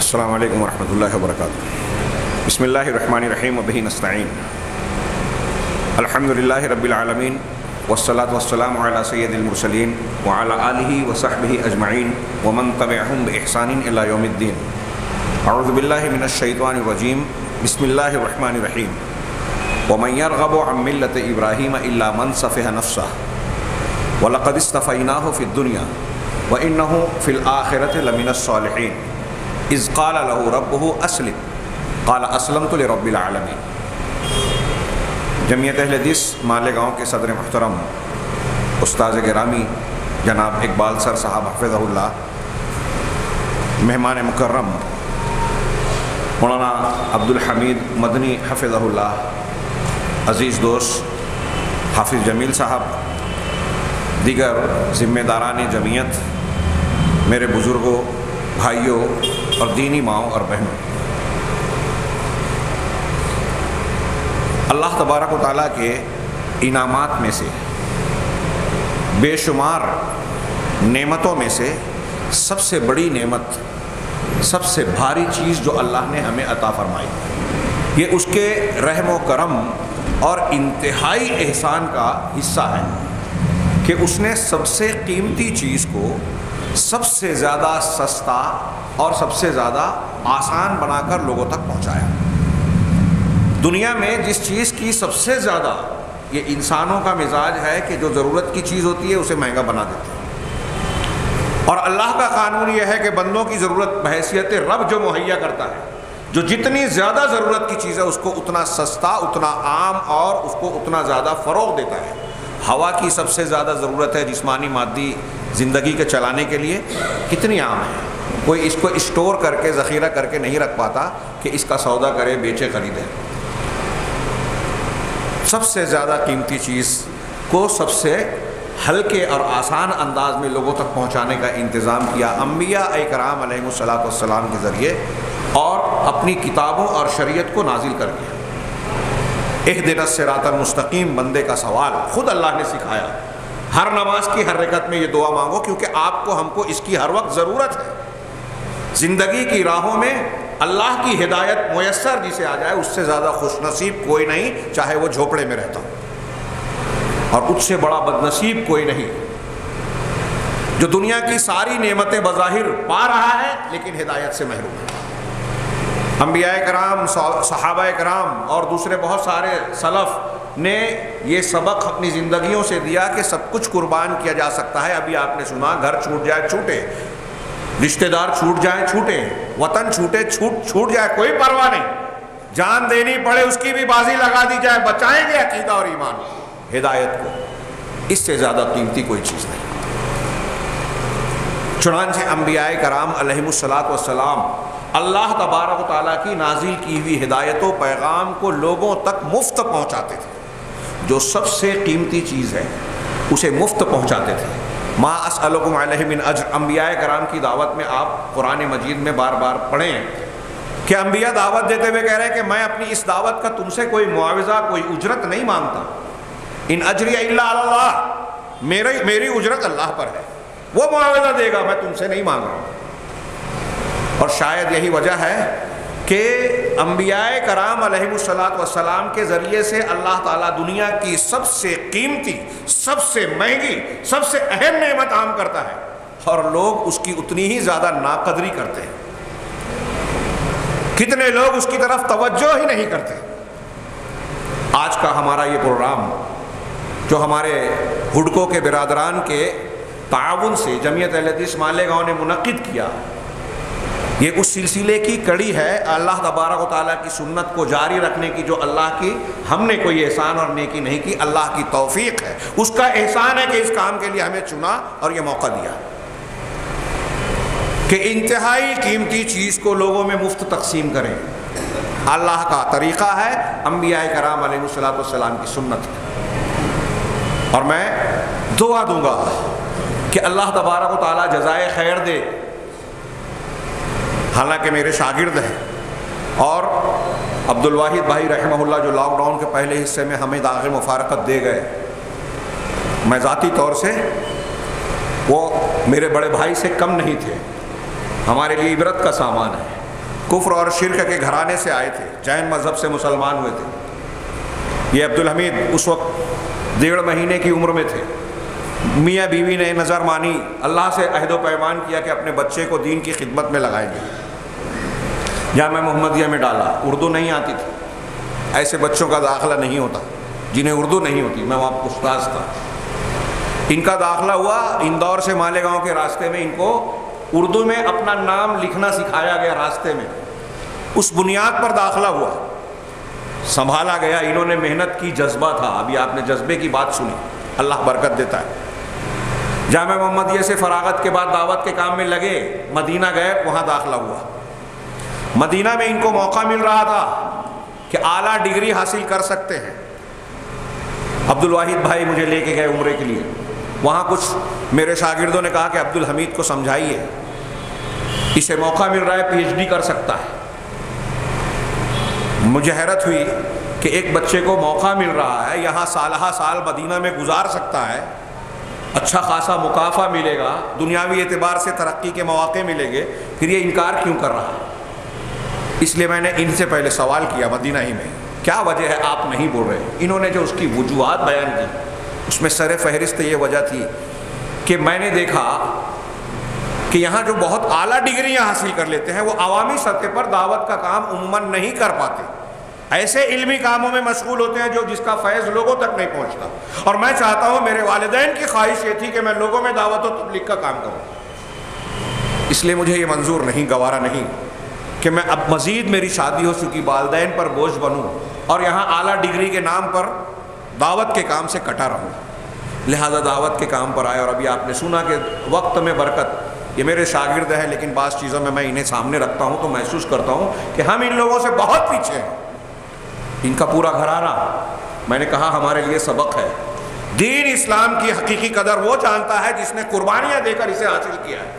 السلام علیکم ورحمۃ اللہ وبرکاتہ۔ بسم اللہ الرحمن الرحیم وبہ نستعین۔ الحمد للہ رب العالمین والصلاة والسلام علی سید المرسلین وعلی آلہ وصحبہ اجمعین ومن تبعہم بإحسان الی یوم الدین۔ اعوذ باللہ من الشیطان الرجیم، بسم اللہ الرحمن الرحیم۔ ومن یرغب عن ملۃ ابراہیم الا من صفح نفسہ وَلَقَدِ اصْطَفَيْنَاهُ فِي الدُّنْيَا وَإِنَّهُ فِي الْآخِرَةِ لَمِنَ الصَّالِحِينَ إِذْ قَالَ لَهُ رَبُّهُ أَسْلِمْ قَالَ أَسْلَمْتُ لِرَبِّ الْعَالَمِينَ۔ جمعیت اہل حدیث مالیگاؤں کے صدر محترم استاذ گرامی جناب اقبال سر صاحب حفظہ اللہ، مہمان مکرم مولانا عبدالحمید مدنی حفظہ اللہ، عزیز دوست حافظ جمیل صاحب، دیگر ذمہ داران جمعیت، میرے بزرگوں، بھائیوں اور دینی ماؤں اور بہنوں، اللہ تبارک و تعالیٰ کے انعامات میں سے، بے شمار نعمتوں میں سے سب سے بڑی نعمت، سب سے بھاری چیز جو اللہ نے ہمیں عطا فرمائی، یہ اس کے رحم و کرم اور انتہائی احسان کا حصہ ہے کہ اس نے سب سے قیمتی چیز کو سب سے زیادہ سستا اور سب سے زیادہ آسان بنا کر لوگوں تک پہنچایا۔ دنیا میں جس چیز کی سب سے زیادہ، یہ انسانوں کا مزاج ہے کہ جو ضرورت کی چیز ہوتی ہے اسے مہنگا بنا دیتے ہیں، اور اللہ کا قانون یہ ہے کہ بندوں کی ضرورت بحیثیت رب جو مہیا کرتا ہے، جو جتنی زیادہ ضرورت کی چیز ہے اس کو اتنا سستا، اتنا عام اور اس کو اتنا زیادہ فروغ دیتا ہے۔ ہوا کی سب سے زیادہ ضرورت ہے جسمانی مادی زندگی کے چلانے کے لیے، کتنی عام ہے، کوئی اس کو اسٹور کر کے ذخیرہ کر کے نہیں رکھ پاتا کہ اس کا سودا کرے، بیچے، خریدے۔ سب سے زیادہ قیمتی چیز کو سب سے ہلکے اور آسان انداز میں لوگوں تک پہنچانے کا انتظام کیا انبیاء کرام علیہ الصلوۃ والسلام کے ذریعے، اور اپنی کتابوں اور شریعت کو نازل کر دیا۔ اہدنا الصراط المستقیم بندے کا سوال خود اللہ نے سکھایا۔ ہر نماز کی ہر رکعت میں یہ دعا مانگو، کیونکہ آپ کو، ہم کو اس کی ہر وقت ضرورت ہے۔ زندگی کی راہوں میں اللہ کی ہدایت میسر جسے آ جائے، اس سے زیادہ خوش نصیب کوئی نہیں، چاہے وہ جھوپڑے میں رہتا ہو، اور اس سے بڑا بد نصیب کوئی نہیں جو دنیا کی ساری نعمتیں بظاہر پا رہا ہے لیکن ہدایت سے محروم ہے۔ انبیاء کرام، صحابہ کرام اور دوسرے بہت سارے سلف نے یہ سبق اپنی زندگیوں سے دیا کہ سب کچھ قربان کیا جا سکتا ہے۔ ابھی آپ نے سنا، گھر چھوٹ جائے چھوٹے، رشتہ دار چھوٹ جائیں چھوٹے، وطن چھوٹے چھوٹ جائے، کوئی پرواہ نہیں، جان دینی پڑے اس کی بھی بازی لگا دی جائے، بچائیں گے عقیدہ اور ایمان، ہدایت کو، اس سے زیادہ قیمتی کوئی چیز نہیں۔ چنانچہ انبیاء کرام علیہم الصلوۃ والسلام اللہ تبارک و تعالیٰ کی نازل کی ہوئی ہدایت و پیغام کو لوگوں تک مفت پہنچاتے تھے۔ جو سب سے قیمتی چیز ہے اسے مفت پہنچاتے تھے۔ ما اسألکم علیہ من اجر، انبیاء کرام کی دعوت میں آپ قرآن مجید میں بار بار پڑھیں کہ انبیاء دعوت دیتے ہوئے کہہ رہے ہیں کہ میں اپنی اس دعوت کا تم سے کوئی معاوضہ، کوئی اجرت نہیں مانگتا۔ ان اجری الا علی اللہ، میری اجرت اللہ پر ہے، وہ معاوضہ دے گا، میں تم سے نہیں مانگ رہا ہوں۔ اور شاید یہی وجہ ہے کہ انبیاء کرام علیہ الصلوۃ والسلام کے ذریعے سے اللہ تعالیٰ دنیا کی سب سے قیمتی، سب سے مہنگی، سب سے اہم نعمت عام کرتا ہے، اور لوگ اس کی اتنی ہی زیادہ ناقدری کرتے ہیں۔ کتنے لوگ اس کی طرف توجہ ہی نہیں کرتے۔ آج کا ہمارا یہ پروگرام جو ہمارے ہڈکو کے برادران کے تعاون سے جمعیت اہل حدیث مالیگاؤں نے منعقد کیا، یہ اس سلسلے کی کڑی ہے، اللہ تبارک و تعالیٰ کی سنت کو جاری رکھنے کی، جو اللہ کی، ہم نے کوئی احسان اور نیکی نہیں کی، اللہ کی توفیق ہے، اس کا احسان ہے کہ اس کام کے لیے ہمیں چنا اور یہ موقع دیا کہ انتہائی قیمتی چیز کو لوگوں میں مفت تقسیم کریں۔ اللہ کا طریقہ ہے، انبیاء کرام علیہ الصلوۃ والسلام کی سنت ہے، اور میں دعا دوں گا کہ اللہ تبارک و تعالیٰ جزائے خیر دے۔ حالانکہ میرے شاگرد ہیں، اور عبدالواحد بھائی رحمہ اللہ جو لاک ڈاؤن کے پہلے حصے میں ہمیں داغ مفارقت دے گئے، میں ذاتی طور سے وہ میرے بڑے بھائی سے کم نہیں تھے، ہمارے لیے عبرت کا سامان ہے۔ کفر اور شرک کے گھرانے سے آئے تھے، جین مذہب سے مسلمان ہوئے تھے۔ یہ عبدالحمید اس وقت 1.5 مہینے کی عمر میں تھے۔ میاں بیوی نے نظر مانی، اللہ سے عہد و پیمان کیا کہ اپنے بچے کو دین کی خدمت میں لگائیں گے۔ جامعہ محمدیہ میں ڈالا، اردو نہیں آتی تھی، ایسے بچوں کا داخلہ نہیں ہوتا جنہیں اردو نہیں ہوتی، میں وہاں استاذ تھا۔ ان کا داخلہ ہوا اندور سے مالیگاؤں کے راستے میں، ان کو اردو میں اپنا نام لکھنا سکھایا گیا راستے میں، اس بنیاد پر داخلہ ہوا، سنبھالا گیا۔ انہوں نے محنت کی، جذبہ تھا، ابھی آپ نے جذبے کی بات سنی، اللہ برکت دیتا ہے۔ جامعہ محمدیہ سے فراغت کے بعد دعوت کے کام میں لگے، مدینہ گئے، وہاں داخلہ ہوا۔ مدینہ میں ان کو موقع مل رہا تھا کہ اعلیٰ ڈگری حاصل کر سکتے ہیں۔ عبدالواحد بھائی مجھے لے کے گئے عمرے کے لیے، وہاں کچھ میرے شاگردوں نے کہا کہ عبدالحمید کو سمجھائیے، اسے موقع مل رہا ہے، پی ایچ ڈی کر سکتا ہے۔ مجھے حیرت ہوئی کہ ایک بچے کو موقع مل رہا ہے، یہاں سالہ سال مدینہ میں گزار سکتا ہے، اچھا خاصا مکافہ ملے گا، دنیاوی اعتبار سے ترقی کے مواقع ملیں گے، پھر یہ انکار کیوں کر رہا ہے؟ اس لیے میں نے ان سے پہلے سوال کیا مدینہ ہی میں، کیا وجہ ہے آپ نہیں بول رہے؟ انہوں نے جو اس کی وجوہات بیان کی، اس میں سر فہرست یہ وجہ تھی کہ میں نے دیکھا کہ یہاں جو بہت اعلیٰ ڈگریاں حاصل کر لیتے ہیں وہ عوامی سطح پر دعوت کا کام عموماً نہیں کر پاتے، ایسے علمی کاموں میں مشغول ہوتے ہیں جو جس کا فیض لوگوں تک نہیں پہنچتا۔ اور میں چاہتا ہوں، میرے والدین کی خواہش یہ تھی کہ میں لوگوں میں دعوت و تبلیغ کا کام کروں، اس لیے مجھے یہ منظور نہیں، گوارا نہیں کہ میں اب مزید میری شادی ہو چکی والدین پر بوجھ بنوں اور یہاں اعلیٰ ڈگری کے نام پر دعوت کے کام سے کٹا رہوں۔ لہذا دعوت کے کام پر آئے، اور ابھی آپ نے سنا کہ وقت میں برکت، یہ میرے شاگرد ہیں لیکن بعض چیزوں میں انہیں سامنے رکھتا ہوں تو محسوس کرتا ہوں کہ ہم ان لوگوں سے بہت پیچھے ہیں۔ ان کا پورا گھرانہ، میں نے کہا ہمارے لیے سبق ہے۔ دین اسلام کی حقیقی قدر وہ جانتا ہے جس نے قربانیاں دے کر اسے حاصل کیا ہے۔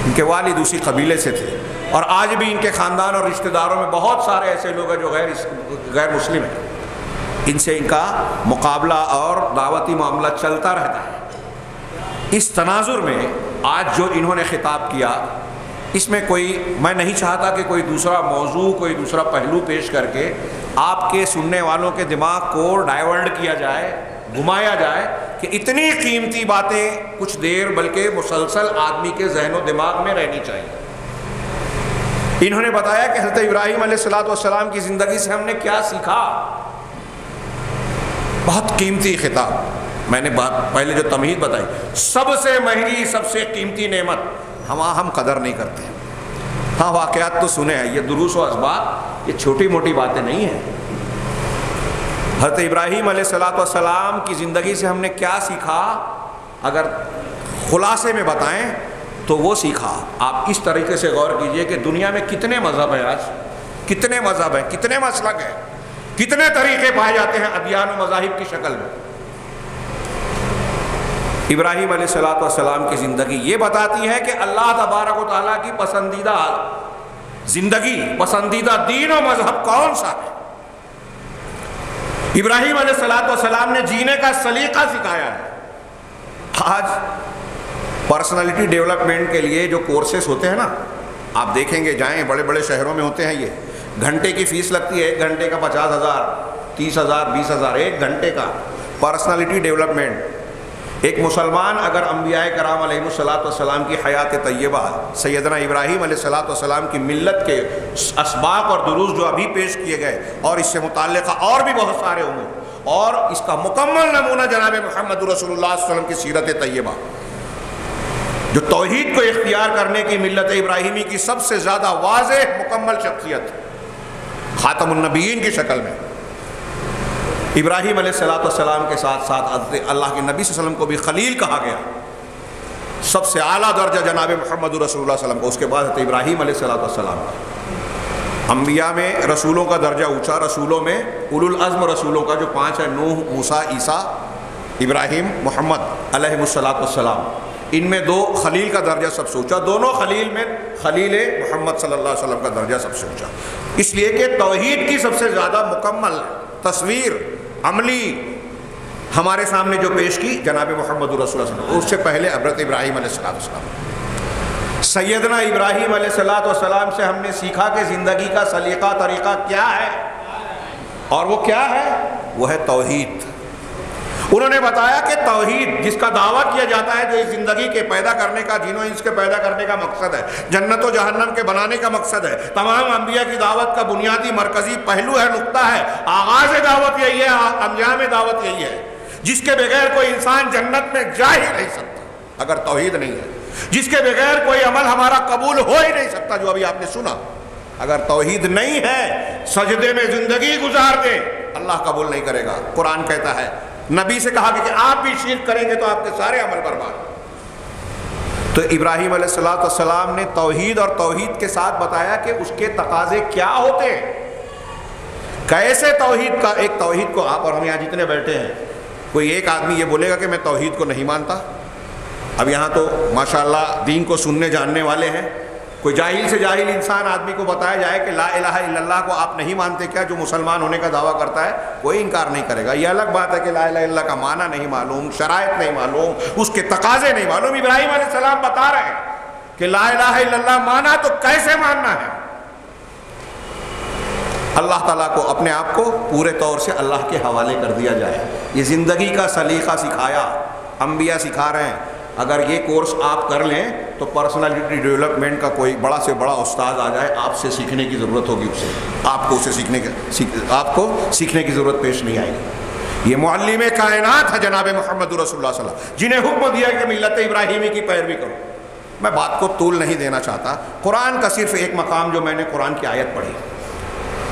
ان کے والد اسی قبیلے سے تھے، اور آج بھی ان کے خاندان اور رشتہ داروں میں بہت سارے ایسے لوگ ہیں جو غیر مسلم ہیں، ان سے ان کا مقابلہ اور دعوتی معاملہ چلتا رہتا ہے۔ اس تناظر میں آج جو انہوں نے خطاب کیا، اس میں میں نہیں چاہتا کہ کوئی دوسرا موضوع، کوئی دوسرا پہلو پیش کر کے آپ کے سننے والوں کے دماغ کو ڈائیورٹ کیا جائے، گھمایا جائے، کہ اتنی قیمتی باتیں کچھ دیر بلکہ مسلسل آدمی کے ذہن و دماغ میں رہنی چاہیے۔ انہوں نے بتایا کہ حضرت ابراہیم علیہ السلام کی زندگی سے ہم نے کیا سیکھا، بہت قیمتی خطاب۔ میں نے پہلے جو تمہید بتائی، سب سے مہنگی، سب سے قیمتی نعمت، ہم قدر نہیں کرتے ہیں۔ ہاں واقعات تو سنے ہیں، یہ دروس و اسباق، یہ چھوٹی موٹی باتیں نہیں ہیں۔ حضرت ابراہیم علیہ السلام کی زندگی سے ہم نے کیا سیکھا، اگر خلاصے میں بتائیں تو وہ سیکھا، آپ اس طریقے سے غور کیجئے کہ دنیا میں کتنے مذہب ہیں، آج کتنے مذہب ہیں، کتنے مسلک ہیں، کتنے طریقے پائے جاتے ہیں ادیان و مذاہب کی شکل میں۔ ابراہیم علیہ السلام کی زندگی یہ بتاتی ہے کہ اللہ تبارک و تعالیٰ کی پسندیدہ زندگی، پسندیدہ دین و مذہب کون سا ہے۔ ابراہیم علیہ السلام نے جینے کا سلیقہ سکھایا ہے۔ آج پرسنالٹی ڈیولپمنٹ کے لیے جو کورسز ہوتے ہیں نا، آپ دیکھیں گے، جائیں بڑے بڑے شہروں میں ہوتے ہیں، یہ گھنٹے کی فیس لگتی ہے، 1 گھنٹے کا 50,000 30,000 20,000، 1 گھنٹے کا پرسنالٹی ڈیولپمنٹ۔ ایک مسلمان اگر انبیاء کرام علیہ السلام کی حیات طیبہ، سیدنا ابراہیم علیہ السلام کی ملت کے اسباق اور دروس جو ابھی پیش کیے گئے، اور اس سے متعلقہ اور بھی بہت سارے امور، اور اس کا مکمل نمونہ جناب محمد رسول اللہ صلی اللہ علیہ وسلم کی سیرت طیبہ، جو توحید کو اختیار کرنے کی ملت ابراہیمی کی سب سے زیادہ واضح مکمل شخصیت، خاتم النبیین کی شکل میں۔ ابراہیم علیہ السلام کے ساتھ ساتھ اللہ کے نبی صلی اللہ علیہ وسلم کو بھی خلیل کہا گیا، سب سے اعلیٰ درجہ جناب محمد رسول اللہ صلی اللہ علیہ وسلم کو، اس کے بعد ابراہیم علیہ السلام۔ انبیاء میں رسولوں کا درجہ اونچا، رسولوں میں اولو العزم رسولوں کا جو 5 ہیں، نوح، موسیٰ، عیسیٰ، ابراہیم، محمد علیہ السلام، ان میں 2 خلیل کا درجہ سب سے اونچا، دونوں خلیل میں خلیل محمد صلی اللہ علیہ وسلم کا درجہ سب سے اونچا، اس لیے کہ توحید کی سب سے زیادہ مکمل تصویر عملی ہمارے سامنے جو پیش کی جناب محمد رسول اللہ صلی اللہ علیہ وسلم، اس سے پہلے حضرت ابراہیم علیہ السلام۔ سیدنا ابراہیم علیہ السلام سے ہم نے سیکھا کہ زندگی کا سلیقہ طریقہ کیا ہے، اور وہ کیا ہے؟ وہ ہے توحید۔ انہوں نے بتایا کہ توحید جس کا دعویٰ کیا جاتا ہے، جو اس زندگی کے پیدا کرنے کا، جن و انس کے پیدا کرنے کا مقصد ہے، جنت و جہنم کے بنانے کا مقصد ہے، تمام انبیاء کی دعوت کا بنیادی مرکزی پہلو ہے، نقطہ ہے، آغاز دعوت یہی ہے، انجام دعوت یہی ہے، جس کے بغیر کوئی انسان جنت میں جا ہی نہیں سکتا اگر توحید نہیں ہے، جس کے بغیر کوئی عمل ہمارا قبول ہو ہی نہیں سکتا، جو ابھی آپ نے سنا۔ اگر توحید نہیں ہے، سجدے میں زندگی گزار دیں، اللہ قبول نہیں کرے گا۔ قرآن کہتا ہے، نبی سے کہا کہ آپ بھی شرک کریں گے تو آپ کے سارے عمل برباد۔ تو ابراہیم علیہ السلام نے توحید اور توحید کے ساتھ بتایا کہ اس کے تقاضے کیا ہوتے ہیں، کیسے توحید کا، ایک توحید کو آپ اور ہم یہاں جتنے بیٹھے ہیں، کوئی ایک آدمی یہ بولے گا کہ میں توحید کو نہیں مانتا؟ اب یہاں تو ماشاءاللہ دین کو سننے جاننے والے ہیں، کوئی جاہل سے جاہل انسان آدمی کو بتایا جائے کہ لا الہ الا اللہ کو آپ نہیں مانتے کیا، جو مسلمان ہونے کا دعویٰ کرتا ہے، کوئی انکار نہیں کرے گا۔ یہ الگ بات ہے کہ لا الہ الا اللہ کا معنی نہیں معلوم، شرائط نہیں معلوم، اس کے تقاضے نہیں معلوم۔ ابراہیم علیہ السلام بتا رہے ہیں کہ لا الہ الا اللہ مانا تو کیسے ماننا ہے؟ اللہ تعالیٰ کو اپنے آپ کو پورے طور سے اللہ کے حوالے کر دیا جائے۔ یہ زندگی کا سلیقہ سکھایا، انبیاء سکھا رہے ہیں۔ اگر یہ کورس آپ کر لیں تو پرسنالٹی ڈیولپمنٹ کا کوئی بڑا سے بڑا استاد آ جائے، آپ سے سیکھنے کی ضرورت ہوگی، اسے آپ کو سیکھنے کی ضرورت پیش نہیں آئے گی۔ یہ معلم کائنات ہے جناب محمد رسول اللہ صلی اللہ علیہ وسلم، جنہیں حکم دیا کہ ملت ابراہیمی کی پیروی کرو۔ میں بات کو طول نہیں دینا چاہتا، قرآن کا صرف ایک مقام جو میں نے قرآن کی آیت پڑھی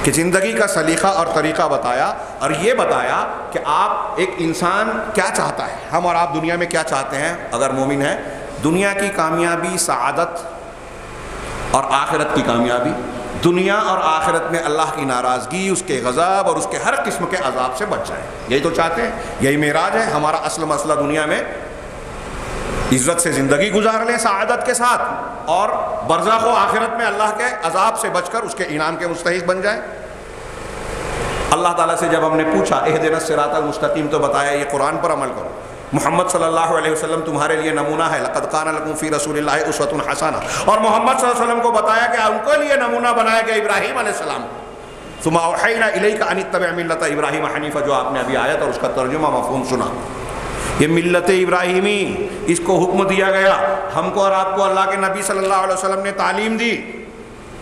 کہ زندگی کا سلیقہ اور طریقہ بتایا، اور یہ بتایا کہ آپ ایک انسان کیا چاہتا ہے، ہم اور آپ دنیا میں کیا چاہتے ہیں اگر مومن ہیں؟ دنیا کی کامیابی، سعادت اور آخرت کی کامیابی، دنیا اور آخرت میں اللہ کی ناراضگی، اس کے غضب اور اس کے ہر قسم کے عذاب سے بچ جائیں، یہی تو چاہتے ہیں، یہی معراج ہے ہمارا۔ اصل مسئلہ دنیا میں عزت سے زندگی گزار لیں سعادت کے ساتھ، اور برزخ و آخرت میں اللہ کے عذاب سے بچ کر اس کے انعام کے مستحق بن جائیں۔ اللہ تعالیٰ سے جب ہم نے پوچھا اہدنا الصراط المستقیم، تو بتایا یہ قرآن پر عمل کرو، محمد صلی اللہ علیہ وسلم تمہارے لیے نمونہ ہے، لقد کان لکم فی رسول اللہ اسوۃ حسنہ، اور محمد صلی اللہ علیہ وسلم کو بتایا کہ ان کے لیے نمونہ بنایا گیا ابراہیم علیہ السلام۔ ثم اوحینا الیک ان اتبع ملۃ ابراہیم حنیفا، جو آپ نے ابھی آیت اور اس کا ترجمہ مفہوم سنا، یہ ملت ابراہیمی، اس کو حکم دیا گیا۔ ہم کو اور آپ کو اللہ کے نبی صلی اللہ علیہ وسلم نے تعلیم دی،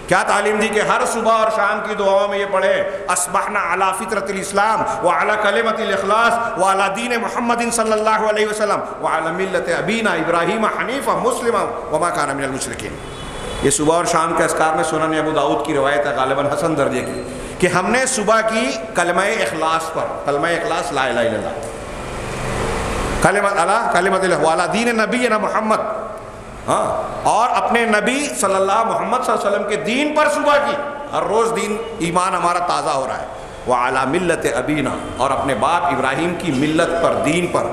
کیا تعلیم دی؟ کہ ہر صبح اور شام کی دعاؤں میں یہ پڑھے، اصبحنا علی فطرۃ الاسلام وعلی کلمۃ الاخلاص وعلی دین محمد صلی اللہ علیہ وسلم وعلی ملت ابینا ابراہیم حنیفا مسلما وما کان من المشرکین۔ یہ صبح اور شام کے اذکار میں سنن ابو داؤد کی روایت ہے، غالباً حسن درجے کی، کہ ہم نے صبح کی کلمہ اخلاص پر، کلمہ اخلاص لا الہ الا اللہ، کلمۃ اللہ وعلی دین نبینا محمد، ہاں، اور اپنے نبی صلی اللہ محمد صلی اللہ علیہ وسلم کے دین پر صبح کی، ہر روز دین ایمان ہمارا تازہ ہو رہا ہے، وعلی ملت ابینا، اور اپنے باپ ابراہیم کی ملت پر، دین پر،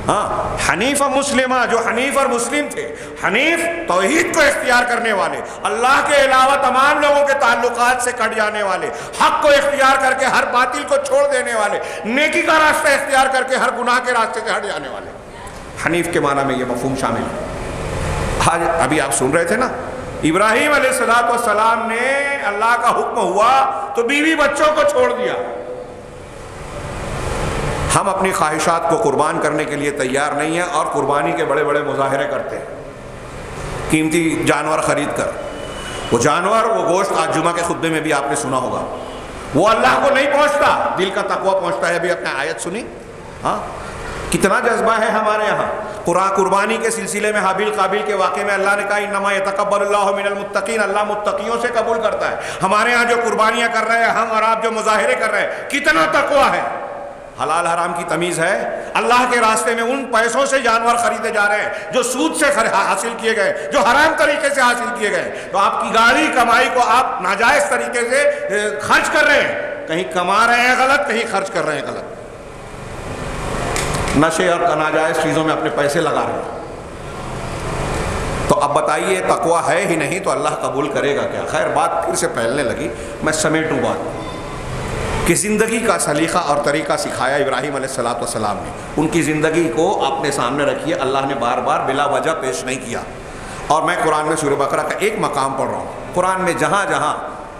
ہاں، حنیف مسلمہ، جو حنیف اور مسلم تھے، حنیف توحید کو اختیار کرنے والے، اللہ کے علاوہ تمام لوگوں کے تعلقات سے کٹ جانے والے، حق کو اختیار کر کے ہر باطل کو چھوڑ دینے والے، نیکی کا راستہ اختیار کر کے ہر گناہ کے راستے سے ہٹ جانے والے۔ حنیف کے معنی میں یہ مفہوم شامل ہے۔ آج ابھی آپ سن رہے تھے نا، ابراہیم علیہ السلام نے، اللہ کا حکم ہوا تو بیوی بچوں کو چھوڑ دیا۔ ہم اپنی خواہشات کو قربان کرنے کے لیے تیار نہیں ہیں، اور قربانی کے بڑے بڑے مظاہرے کرتے ہیں، قیمتی جانور خرید کر۔ وہ جانور، وہ گوشت، آج جمعہ کے خطبے میں بھی آپ نے سنا ہوگا، وہ اللہ کو نہیں پہنچتا، دل کا تقویٰ پہنچتا ہے۔ ابھی اپنے آیت سنی، ہاں، کتنا جذبہ ہے ہمارے یہاں۔ قربانی کے سلسلے میں حابیل قابیل کے واقعے میں اللہ نے کہا انما یتقبل اللہ من المتقین، اللہ متقیوں سے قبول کرتا ہے۔ ہمارے یہاں جو قربانیاں کر رہے ہیں ہم اور آپ، جو مظاہرے کر رہے ہیں، کتنا تقویٰ ہے، حلال حرام کی تمیز ہے۔ اللہ کے راستے میں ان پیسوں سے جانور خریدے جا رہے ہیں جو سود سے حاصل کیے گئے، جو حرام طریقے سے حاصل کیے گئے، تو آپ کی گاڑی کمائی کو آپ ناجائز طریقے سے خرچ کر رہے ہیں، کہیں کما رہے ہیں غلط، کہیں خرچ کر رہے ہیں غلط، نشے اور ناجائز چیزوں میں اپنے پیسے لگا رہے ہیں۔ تو اب بتائیے تقویٰ ہے ہی نہیں تو اللہ قبول کرے گا کیا؟ خیر، بات پھر سے پھیلنے لگی، میں سمیٹوں بات کہ زندگی کا سلیقہ اور طریقہ سکھایا ابراہیم علیہ السلام نے۔ ان کی زندگی کو اپنے سامنے رکھیے، اللہ نے بار بار بلا وجہ پیش نہیں کیا۔ اور میں قرآن میں سورہ بقرہ کا ایک مقام پڑھ رہا ہوں، قرآن میں جہاں جہاں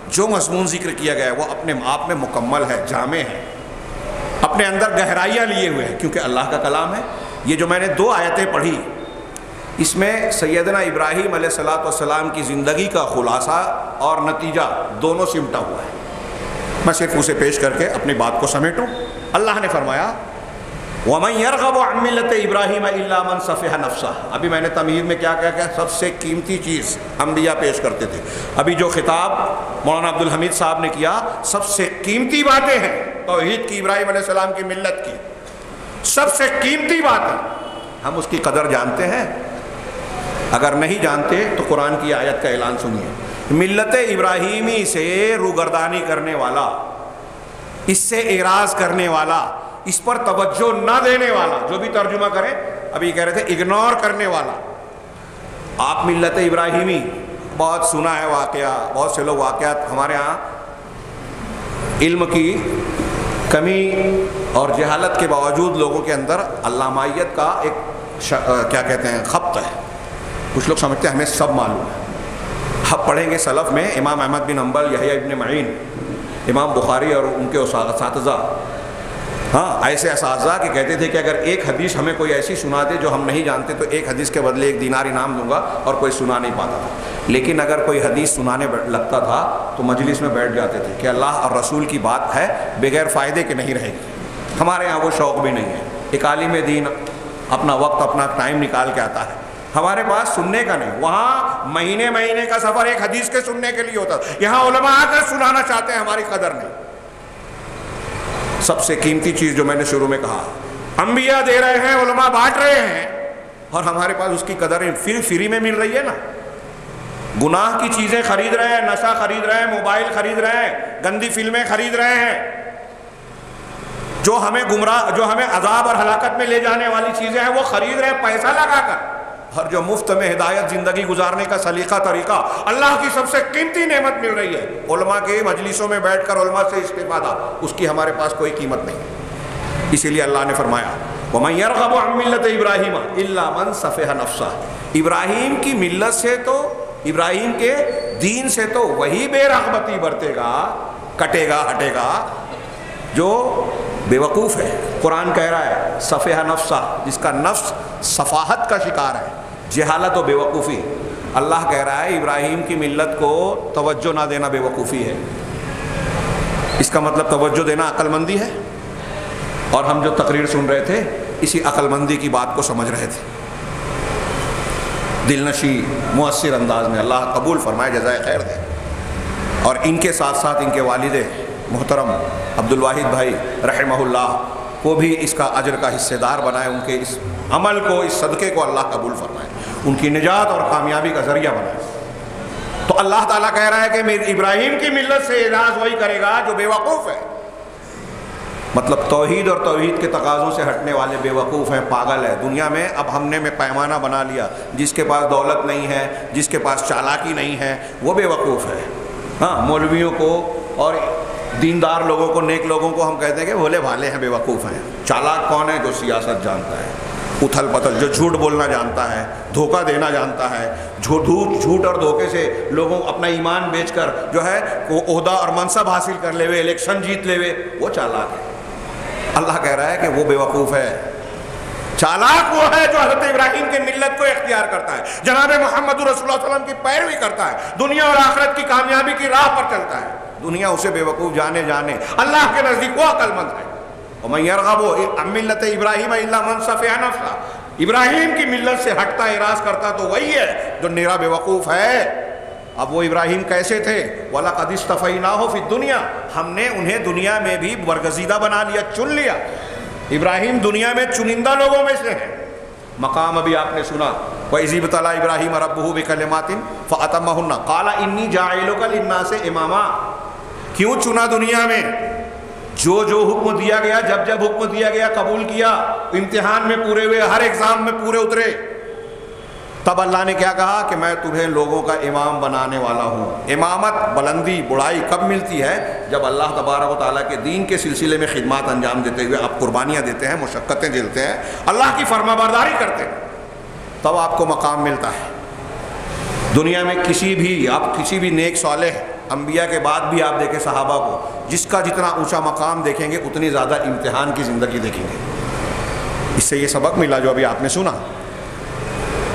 جو مضمون ذکر کیا گیا ہے وہ اپنے آپ میں مکمل ہے، جامع ہے، اپنے اندر گہرائیاں لیے ہوئے ہیں، کیونکہ اللہ کا کلام ہے۔ یہ جو میں نے 2 آیتیں پڑھی، اس میں سیدنا ابراہیم علیہ الصلوۃ والسلام کی زندگی کا خلاصہ اور نتیجہ دونوں سمٹا ہوا ہے۔ میں صرف اسے پیش کر کے اپنی بات کو سمیٹوں۔ اللہ نے فرمایا وَمَن يَرْغَبُ عَن مِّلَّةِ إِبْرَاهِيمَ إِلَّا مَن سَفِهَ نَفْسَهُ۔ ابھی میں نے تمہید میں کیا سب سے قیمتی چیز انبیاء پیش کرتے تھے، ابھی جو خطاب مولانا عبدالحمید صاحب نے کیا سب سے قیمتی باتیں ہیں توحید کی، ابراہیم علیہ السلام کی ملت کی سب سے قیمتی باتیں، ہم اس کی قدر جانتے ہیں؟ اگر نہیں جانتے تو قرآن کی آیت کا اعلان سنیے، ملت ابراہیمی سے روگردانی کرنے والا، اس سے اعراض کرنے والا، اس پر توجہ نہ دینے والا، جو بھی ترجمہ کرے، ابھی کہہ رہے تھے اگنور کرنے والا۔ آپ ملت ابراہیمی بہت سنا ہے واقعہ، بہت سے لوگ واقعات، ہمارے ہاں علم کی کمی اور جہالت کے باوجود لوگوں کے اندر علامائیت کا ایک کیا کہتے ہیں خبط ہے، کچھ لوگ سمجھتے ہیں ہمیں سب معلوم ہے۔ ہم پڑھیں گے سلف میں امام احمد بن حنبل، یحییٰ ابن معین، امام بخاری اور ان کے اساتذہ، ایسے اساتذہ کہ کہتے تھے کہ اگر ایک حدیث ہمیں کوئی ایسی سنا دے جو ہم نہیں جانتے تو ایک حدیث کے بدلے 1 دینار انعام دوں گا، اور کوئی سنا نہیں پاتا تھا۔ لیکن اگر کوئی حدیث سنانے لگتا تھا تو مجلس میں بیٹھ جاتے تھے کہ اللہ اور رسول کی بات ہے، بغیر فائدے کے نہیں رہے گی۔ ہمارے یہاں وہ شوق بھی نہیں ہے، ایک عالم دین اپنا وقت اپنا ٹائم نکال کے آتا ہے، ہمارے پاس سننے کا نہیں، وہاں مہینے مہینے کا سفر ایک حدیث کے سننے کے لیے ہوتا، یہاں علماء آ کر سنانا چاہتے ہیں، ہماری قدر نہیں۔ سب سے قیمتی چیز جو میں نے شروع میں کہا، انبیاء دے رہے ہیں، علماء بانٹ رہے ہیں، اور ہمارے پاس اس کی قدر فری میں مل رہی ہے نا۔ گناہ کی چیزیں خرید رہے ہیں، نشہ خرید رہے ہیں، موبائل خرید رہے ہیں، گندی فلمیں خرید رہے ہیں، جو ہمیں گمراہ، جو ہمیں عذاب اور ہلاکت میں لے جانے والی چیزیں ہیں وہ خرید رہے ہیں پیسہ لگا کر، اور جو مفت میں ہدایت زندگی گزارنے کا سلیقہ طریقہ، اللہ کی سب سے قیمتی نعمت مل رہی ہے، علماء کے مجلسوں میں بیٹھ کر علماء سے استفادہ، اس کی ہمارے پاس کوئی قیمت نہیں۔ اسی لیے اللہ نے فرمایا وَمَن يَرْغَبُ عَن مِّلَّةِ إِبْرَاهِيمَ إِلَّا مَن سَفِهَ نَفْسَهُ۔ ابراہیم کی ملت سے تو، ابراہیم کے دین سے تو وہی بے رغبتی برتے گا، کٹے گا، ہٹے گا جو بے وقوف ہے۔ قرآن کہہ رہا ہے سفیہ نفسہ، جس کا نفس صفاحت کا شکار ہے، جہالت و بے وقوفی۔ اللہ کہہ رہا ہے ابراہیم کی ملت کو توجہ نہ دینا بے وقوفی ہے، اس کا مطلب توجہ دینا عقل مندی ہے، اور ہم جو تقریر سن رہے تھے اسی عقل مندی کی بات کو سمجھ رہے تھے، دل نشی مؤثر انداز میں۔ اللہ قبول فرمائے، جزائے خیر دے، اور ان کے ساتھ ساتھ ان کے والد محترم عبدالواحد بھائی رحمہ اللہ کو بھی اس کا اجر کا حصے دار بنائے، ان کے اس عمل کو، اس صدقے کو اللہ قبول فرمائے، ان کی نجات اور کامیابی کا ذریعہ بنائے۔ تو اللہ تعالیٰ کہہ رہا ہے کہ میری ابراہیم کی ملت سے اعراض وہی کرے گا جو بے وقوف ہے، مطلب توحید اور توحید کے تقاضوں سے ہٹنے والے بے وقوف ہیں، پاگل ہے۔ دنیا میں اب ہم نے پیمانہ بنا لیا، جس کے پاس دولت نہیں ہے، جس کے پاس چالاکی نہیں ہے، وہ بے وقوف ہے۔ مولویوں کو اور دیندار لوگوں کو، نیک لوگوں کو ہم کہتے ہیں کہ بھولے بھالے ہیں، بے وقوف ہیں۔ چالاک کون ہے؟ جو سیاست جانتا ہے، اتھل پتھل، جو جھوٹ بولنا جانتا ہے، دھوکہ دینا جانتا ہے، جھوٹ اور دھوکے سے لوگوں اپنا ایمان بیچ کر جو ہے وہ عہدہ اور منصب حاصل کر لے ہوئے، الیکشن جیت لے ہوئے، وہ چالاک ہے۔ اللہ کہہ رہا ہے کہ وہ بے وقوف ہے۔ چالاک وہ ہے جو حضرت ابراہیم کی ملت کو اختیار کرتا ہے، جناب محمد رسول اللہ صلی اللہ علیہ وسلم کی پیروی کرتا ہے، دنیا اور آخرت کی کامیابی کی راہ پر چلتا ہے۔ دنیا اسے بے وقوف جانے، اللہ کے نزدیک وہ عقل مند ہے۔ وَمَن يَرْغَبُ عَن مِّلَّةِ إِبْرَاهِيمَ إِلَّا مَن سَفِهَ نَفْسَهُ۔ ابراہیم کی ملت سے ہٹتا، اعراض کرتا تو وہی ہے جو نیرا بے وقوف ہے۔ اب وہ ابراہیم کیسے تھے؟ وَلَقَدِ اصْطَفَيْنَاهُ فِي الدُّنْيَا، ہم نے انہیں دنیا میں بھی برگزیدہ بنا لیا، چن لیا۔ ابراہیم دنیا میں چنندہ لوگوں میں سے ہیں۔ مقام ابھی آپ نے سنا، وَإِذِ ابْتَلَىٰ إِبْرَاهِيمَ رَبُّهُ بِكَلِمَاتٍ فَأَتَمَّهُنَّ قَالَ إِنِّي جَاعِلُكَ لِلنَّاسِ إِمَامًا۔ کیوں چنا دنیا میں؟ جو حکم دیا گیا، جب حکم دیا گیا قبول کیا، امتحان میں پورے ہوئے، ہر ایگزام میں پورے اترے، تب اللہ نے کیا کہا کہ میں تمہیں لوگوں کا امام بنانے والا ہوں۔ امامت، بلندی، بڑائی کب ملتی ہے؟ جب اللہ تبارک و تعالیٰ کے دین کے سلسلے میں خدمات انجام دیتے ہوئے آپ قربانیاں دیتے ہیں، مشقتیں جھیلتے ہیں، اللہ کی فرما برداری کرتے ہیں، تب آپ کو مقام ملتا ہے۔ دنیا میں کسی بھی نیک صالح انبیاء کے بعد بھی آپ دیکھیں صحابہ کو، جس کا جتنا اونچا مقام دیکھیں گے اتنی زیادہ امتحان کی زندگی دیکھیں گے۔ اس سے یہ سبق ملا جو ابھی آپ نے سنا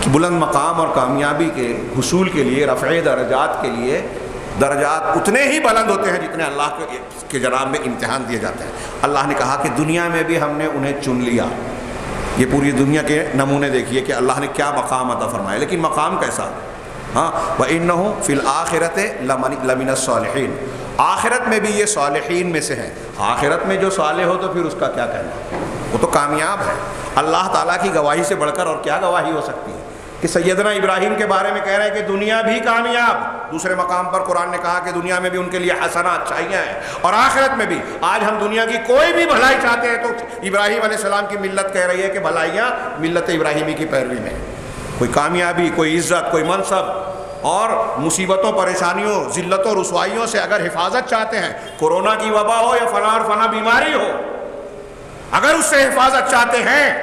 کہ بلند مقام اور کامیابی کے حصول کے لیے، رفع درجات کے لیے، درجات اتنے ہی بلند ہوتے ہیں جتنے اللہ کے جناب میں امتحان دیے جاتے ہیں۔ اللہ نے کہا کہ دنیا میں بھی ہم نے انہیں چن لیا۔ یہ پوری دنیا کے نمونے دیکھیے کہ اللہ نے کیا مقام عطا فرمایا، لیکن مقام کیسا؟ وَإِنَّهُ فِي الْآخِرَةِ لَمِنَ الصَّالِحِينَ، آخرت میں بھی یہ صالحین میں سے ہیں۔ آخرت میں جو صالح ہو تو پھر اس کا کیا کہنا، وہ تو کامیاب ہے۔ اللہ تعالیٰ کی گواہی سے بڑھ کر اور کیا گواہی ہو سکتی ہے کہ سیدنا ابراہیم کے بارے میں کہہ رہے ہیں کہ دنیا بھی کامیاب۔ دوسرے مقام پر قرآن نے کہا کہ دنیا میں بھی ان کے لیے حسنات، اچھائیاں ہیں، اور آخرت میں بھی۔ آج ہم دنیا کی کوئی بھی بھلائی چاہتے ہیں تو ابراہیم علیہ السلام کی ملت کہہ رہی ہے کہ بھلائیاں ملت ابراہیمی کی پیروی میں، کوئی کامیابی، کوئی عزت، کوئی منصب، اور مصیبتوں، پریشانیوں، ذلت و رسوائیوں سے اگر حفاظت چاہتے ہیں، کورونا کی وبا ہو یا فلاں اور فلاں بیماری ہو، اگر اس سے حفاظت چاہتے ہیں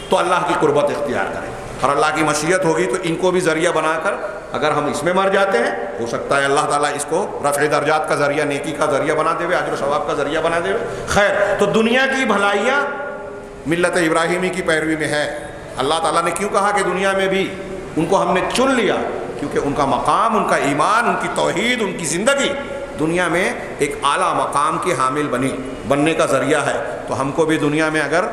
تو اللہ کی قربت اختیار کریں، اور اللہ کی مشیت ہوگی تو ان کو بھی ذریعہ بنا کر اگر ہم اس میں مر جاتے ہیں، ہو سکتا ہے اللہ تعالیٰ اس کو رفع درجات کا ذریعہ، نیکی کا ذریعہ بنا دے، اجر و ثواب کا ذریعہ بنا دے۔ خیر، تو دنیا کی بھلائیاں ملت ابراہیمی کی پیروی میں ہے۔ اللہ تعالیٰ نے کیوں کہا کہ دنیا میں بھی ان کو ہم نے چن لیا؟ کیونکہ ان کا مقام، ان کا ایمان، ان کی توحید، ان کی زندگی دنیا میں ایک اعلیٰ مقام کے حامل بننے کا ذریعہ ہے۔ تو ہم کو بھی دنیا میں اگر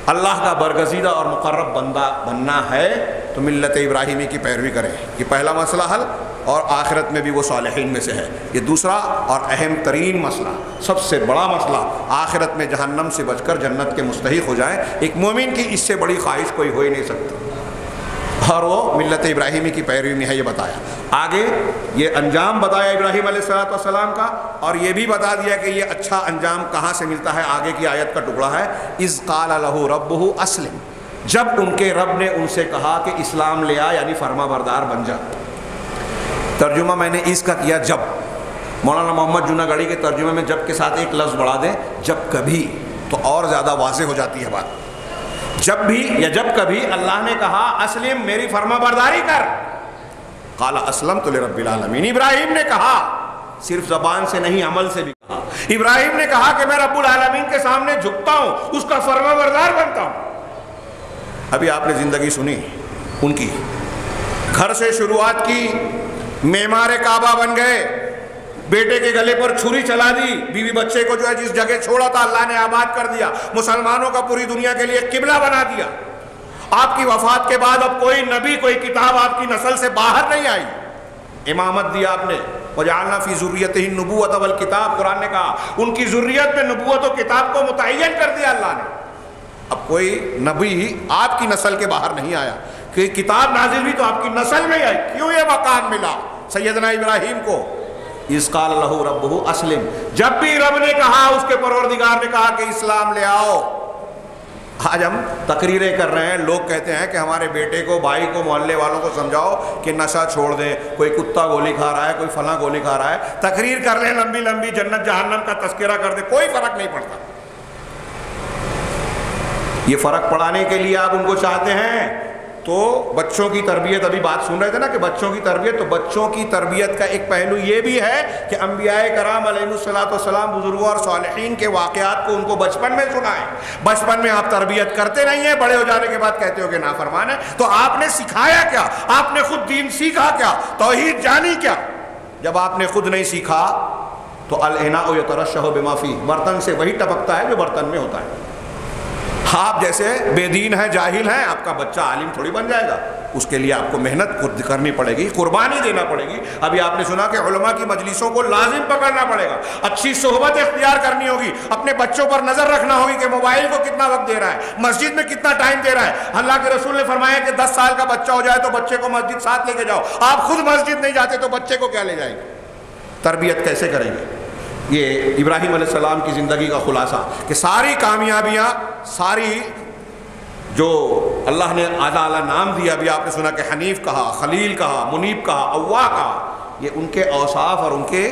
اللہ کا برگزیدہ اور مقرب بندہ بننا ہے تو ملت ابراہیمی کی پیروی کریں۔ یہ پہلا مسئلہ حل، اور آخرت میں بھی وہ صالحین میں سے ہے۔ یہ دوسرا اور اہم ترین مسئلہ، سب سے بڑا مسئلہ، آخرت میں جہنم سے بچ کر جنت کے مستحق ہو جائیں۔ ایک مومن کی اس سے بڑی خواہش کوئی ہو ہی نہیں سکتی، اور وہ ملت ابراہیمی کی پیروی میں ہے۔ یہ بتایا آگے، یہ انجام بتایا ابراہیم علیہ السلام کا، اور یہ بھی بتا دیا کہ یہ اچھا انجام کہاں سے ملتا ہے۔ آگے کی آیت کا ٹکڑا ہے، اذ قال لہ ربہ اسلم، جب ان کے رب نے ان سے کہا کہ اسلام لے آ، یعنی فرما بردار بن جا۔ ترجمہ میں نے اس کا کیا جب، مولانا محمد جوناگڑھی کے ترجمے میں جب کے ساتھ ایک لفظ بڑھا دیں، جب کبھی، تو اور زیادہ واضح ہو جاتی ہے بات۔ جب بھی یا جب کبھی اللہ نے کہا اسلم، میری فرما برداری کر، قال اسلمت لرب العالمین، ابراہیم نے کہا، صرف زبان سے نہیں عمل سے بھی کہا۔ ابراہیم نے کہا کہ میں رب العالمین کے سامنے جھکتا ہوں، اس کا فرما بردار بنتا ہوں۔ ابھی آپ نے زندگی سنی ان کی، گھر سے شروعات کی، معمار کعبہ بن گئے، بیٹے کے گلے پر چھری چلا دی، بیوی بچے کو جو ہے جس جگہ چھوڑا تھا اللہ نے آباد کر دیا، مسلمانوں کا پوری دنیا کے لیے قبلہ بنا دیا۔ آپ کی وفات کے بعد اب کوئی نبی، کوئی کتاب آپ کی نسل سے باہر نہیں آئی۔ امامت دیا آپ نے، وجعلنا فی ذریتہ النبوۃ والکتاب، قرآن نے کہا ان کی ذریت میں نبوت و کتاب کو متعین کر دیا اللہ نے۔ اب کوئی نبی آپ کی نسل کے باہر نہیں آیا، کہ کتاب نازل ہوئی تو آپ کی نسل میں آئی۔ کیوں یہ مقام ملا سیدنا ابراہیم کو؟ اذ قال لہ ربہ اسلم، جب بھی رب نے کہا، اس کے پروردگار نے کہا کہ اسلام لے آؤ۔ آج ہم تقریریں کر رہے ہیں، لوگ کہتے ہیں کہ ہمارے بیٹے کو، بھائی کو، محلے والوں کو سمجھاؤ کہ نشہ چھوڑ دیں، کوئی کتا گولی کھا رہا ہے، کوئی فلاں گولی کھا رہا ہے، تقریر کر لیں لمبی لمبی، جنت جہنم کا تذکرہ کر دیں، کوئی فرق نہیں پڑتا۔ یہ فرق پڑھانے کے لیے آپ ان کو چاہتے ہیں تو بچوں کی تربیت، ابھی بات سن رہے تھے نا کہ بچوں کی تربیت، تو بچوں کی تربیت کا ایک پہلو یہ بھی ہے کہ انبیاء کرام علیہ السلام، بزرگوں اور صالحین کے واقعات کو ان کو بچپن میں سنائیں۔ بچپن میں آپ تربیت کرتے نہیں ہیں، بڑے ہو جانے کے بعد کہتے ہو کہ نافرمان ہے۔ تو آپ نے سکھایا کیا؟ آپ نے خود دین سیکھا کیا؟ توحید جانی کیا؟ جب آپ نے خود نہیں سیکھا تو الاناء یترشح بما فیہ، برتن سے وہی ٹپکتا ہے جو برتن میں ہوتا ہے۔ آپ جیسے بے دین ہیں، جاہل ہیں، آپ کا بچہ عالم تھوڑی بن جائے گا۔ اس کے لیے آپ کو محنت خود کرنی پڑے گی، قربانی دینا پڑے گی۔ ابھی آپ نے سنا کہ علماء کی مجلسوں کو لازم پکڑنا پڑے گا، اچھی صحبت اختیار کرنی ہوگی، اپنے بچوں پر نظر رکھنا ہوگی کہ موبائل کو کتنا وقت دے رہا ہے، مسجد میں کتنا ٹائم دے رہا ہے۔ اللہ کے رسول نے فرمایا کہ 10 سال کا بچہ ہو جائے تو بچے کو مسجد ساتھ لے کے جاؤ۔ آپ خود مسجد نہیں جاتے تو بچے کو کیا لے جائیں گے؟ تربیت کیسے کریں گے؟ یہ ابراہیم علیہ السلام کی زندگی کا خلاصہ کہ ساری کامیابیاں، ساری جو اللہ نے اعلیٰ نام دیا، ابھی آپ نے سنا کہ حنیف کہا، خلیل کہا، منیب کہا، اواہ کہا، یہ ان کے اوصاف اور ان کے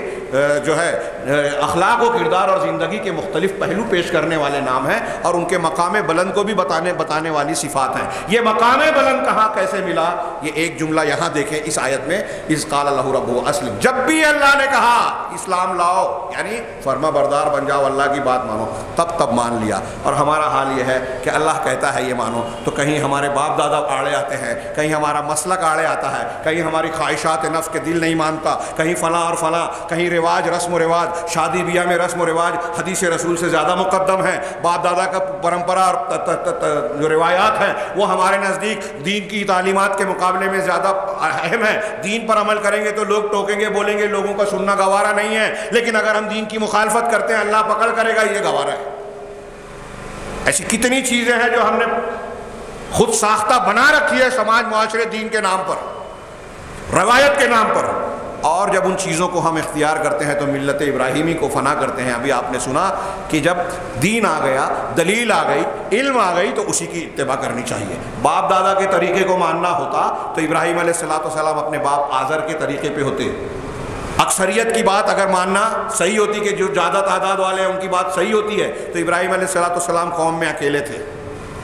جو ہے اخلاق و کردار اور زندگی کے مختلف پہلو پیش کرنے والے نام ہیں، اور ان کے مقام بلند کو بھی بتانے والی صفات ہیں۔ یہ مقام بلند کہاں کیسے ملا؟ یہ ایک جملہ یہاں دیکھیں اس آیت میں، اذ قال لہ ربہ اسلم، جب بھی اللہ نے کہا اسلام لاؤ، یعنی فرما بردار بن جاؤ، اللہ کی بات مانو، تب مان لیا۔ اور ہمارا حال یہ ہے کہ اللہ کہتا ہے یہ مانو تو کہیں ہمارے باپ دادا آڑے آتے ہیں، کہیں ہمارا مسلک آڑے آتا ہے، کہیں ہماری خواہشات نفس کے دل نہیں مانتا، کہیں فلاں اور فلاں، کہیں رواج رسم و رواج، شادی بیاہ میں رسم و رواج حدیث رسول سے زیادہ مقدم ہے، باپ دادا کا پرمپرا اور جو روایات ہیں وہ ہمارے نزدیک دین کی تعلیمات کے مقابلے میں زیادہ اہم ہے۔ دین پر عمل کریں گے تو لوگ ٹوکیں گے، بولیں گے، لوگوں کا سننا گوارا نہیں ہے، لیکن اگر ہم دین کی مخالفت کرتے ہیں اللہ پکڑ کرے گا، یہ گوارا ہے۔ ایسی کتنی چیزیں ہیں جو ہم نے خود ساختہ بنا رکھی ہے سماج معاشرے دین کے نام پر، روایت کے نام پر، اور جب ان چیزوں کو ہم اختیار کرتے ہیں تو ملت ابراہیمی کو فنا کرتے ہیں۔ ابھی آپ نے سنا کہ جب دین آ گیا، دلیل آ گئی، علم آ گئی تو اسی کی اتباع کرنی چاہیے۔ باپ دادا کے طریقے کو ماننا ہوتا تو ابراہیم علیہ السلام اپنے باپ آزر کے طریقے پہ ہوتے۔ اکثریت کی بات اگر ماننا صحیح ہوتی کہ جو زیادہ تعداد والے ہیں ان کی بات صحیح ہوتی ہے تو ابراہیم علیہ السلام قوم میں اکیلے تھے،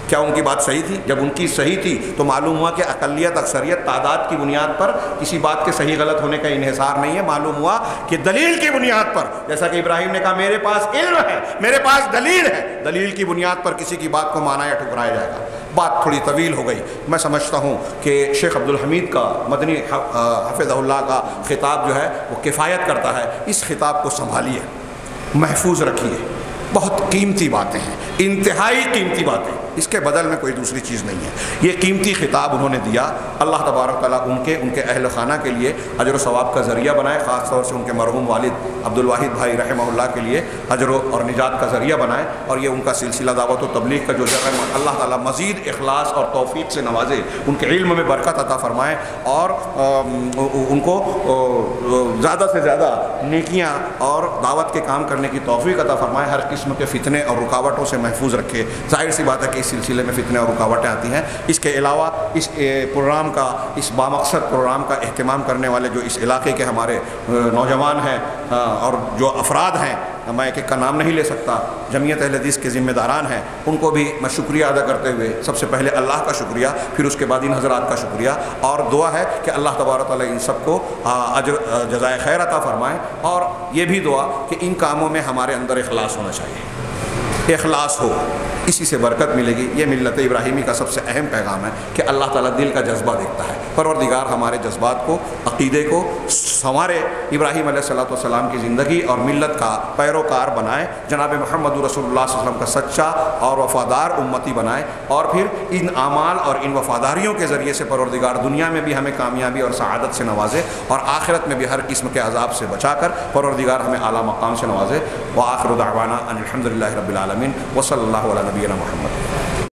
کیا ان کی بات صحیح تھی؟ جب ان کی صحیح تھی تو معلوم ہوا کہ اقلیت اکثریت تعداد کی بنیاد پر کسی بات کے صحیح غلط ہونے کا انحصار نہیں ہے، معلوم ہوا کہ دلیل کی بنیاد پر، جیسا کہ ابراہیم نے کہا میرے پاس علم ہے، میرے پاس دلیل ہے، دلیل کی بنیاد پر کسی کی بات کو مانا یا ٹھکرایا جائے گا۔ بات تھوڑی طویل ہو گئی، میں سمجھتا ہوں کہ شیخ عبدالحمید کا مدنی حفظہ اللہ کا خطاب جو ہے وہ کفایت کرتا ہے۔ اس خطاب کو سنبھالیے، محفوظ رکھیے، بہت قیمتی باتیں ہیں، انتہائی قیمتی باتیں، اس کے بدل میں کوئی دوسری چیز نہیں ہے۔ یہ قیمتی خطاب انہوں نے دیا، اللہ تبارک تعالیٰ ان کے اہل خانہ کے لیے اجر و ثواب کا ذریعہ بنائے، خاص طور سے ان کے مرحوم والد عبدالواحد بھائی رحمہ اللہ کے لیے اجر اور نجات کا ذریعہ بنائے، اور یہ ان کا سلسلہ دعوت و تبلیغ کا جو جگہ اللہ تعالیٰ مزید اخلاص اور توفیق سے نوازے، ان کے علم میں برکت عطا فرمائے، اور ان کو زیادہ سے زیادہ نیکیاں اور دعوت کے کام کرنے کی توفیق عطا فرمائے، ہر قسم کے فتنے اور رکاوٹوں سے محفوظ رکھے۔ ظاہر سی بات ہے کہ اس سلسلے میں فتنے اور رکاوٹیں آتی ہیں۔ اس کے علاوہ اس پروگرام کا، اس بامقصد پروگرام کا اہتمام کرنے والے جو اس علاقے کے ہمارے نوجوان ہیں اور جو افراد ہیں، میں ایک ایک کا نام نہیں لے سکتا، جمعیت اہل حدیث کے ذمہ داران ہیں، ان کو بھی میں شکریہ ادا کرتے ہوئے سب سے پہلے اللہ کا شکریہ، پھر اس کے بعد ان حضرات کا شکریہ، اور دعا ہے کہ اللہ تبارک تعالیٰ ان سب کو اجر جزائے خیر عطا فرمائے، اور یہ بھی دعا کہ ان کاموں میں ہمارے اندر اخلاص ہونا چاہیے، اخلاص ہو، اسی سے برکت ملے گی۔ یہ ملت ابراہیمی کا سب سے اہم پیغام ہے کہ اللہ تعالیٰ دل کا جذبہ دیکھتا ہے۔ پروردگار ہمارے جذبات کو، عقیدے کو ہمارے ابراہیم علیہ السلام کی زندگی اور ملت کا پیروکار بنائے، جناب محمد رسول اللہ صلی اللہ علیہ وسلم کا سچا اور وفادار امتی بنائے، اور پھر ان اعمال اور ان وفاداریوں کے ذریعے سے پروردگار دنیا میں بھی ہمیں کامیابی اور سعادت سے نوازے، اور آخرت میں بھی ہر قسم کے عذاب سے بچا کر پروردگار ہمیں اعلیٰ مقام سے نوازے۔ وآخر دعوانا ان الحمد للہ رب العالمین، وصلی اللہ علیہ نبینا محمد۔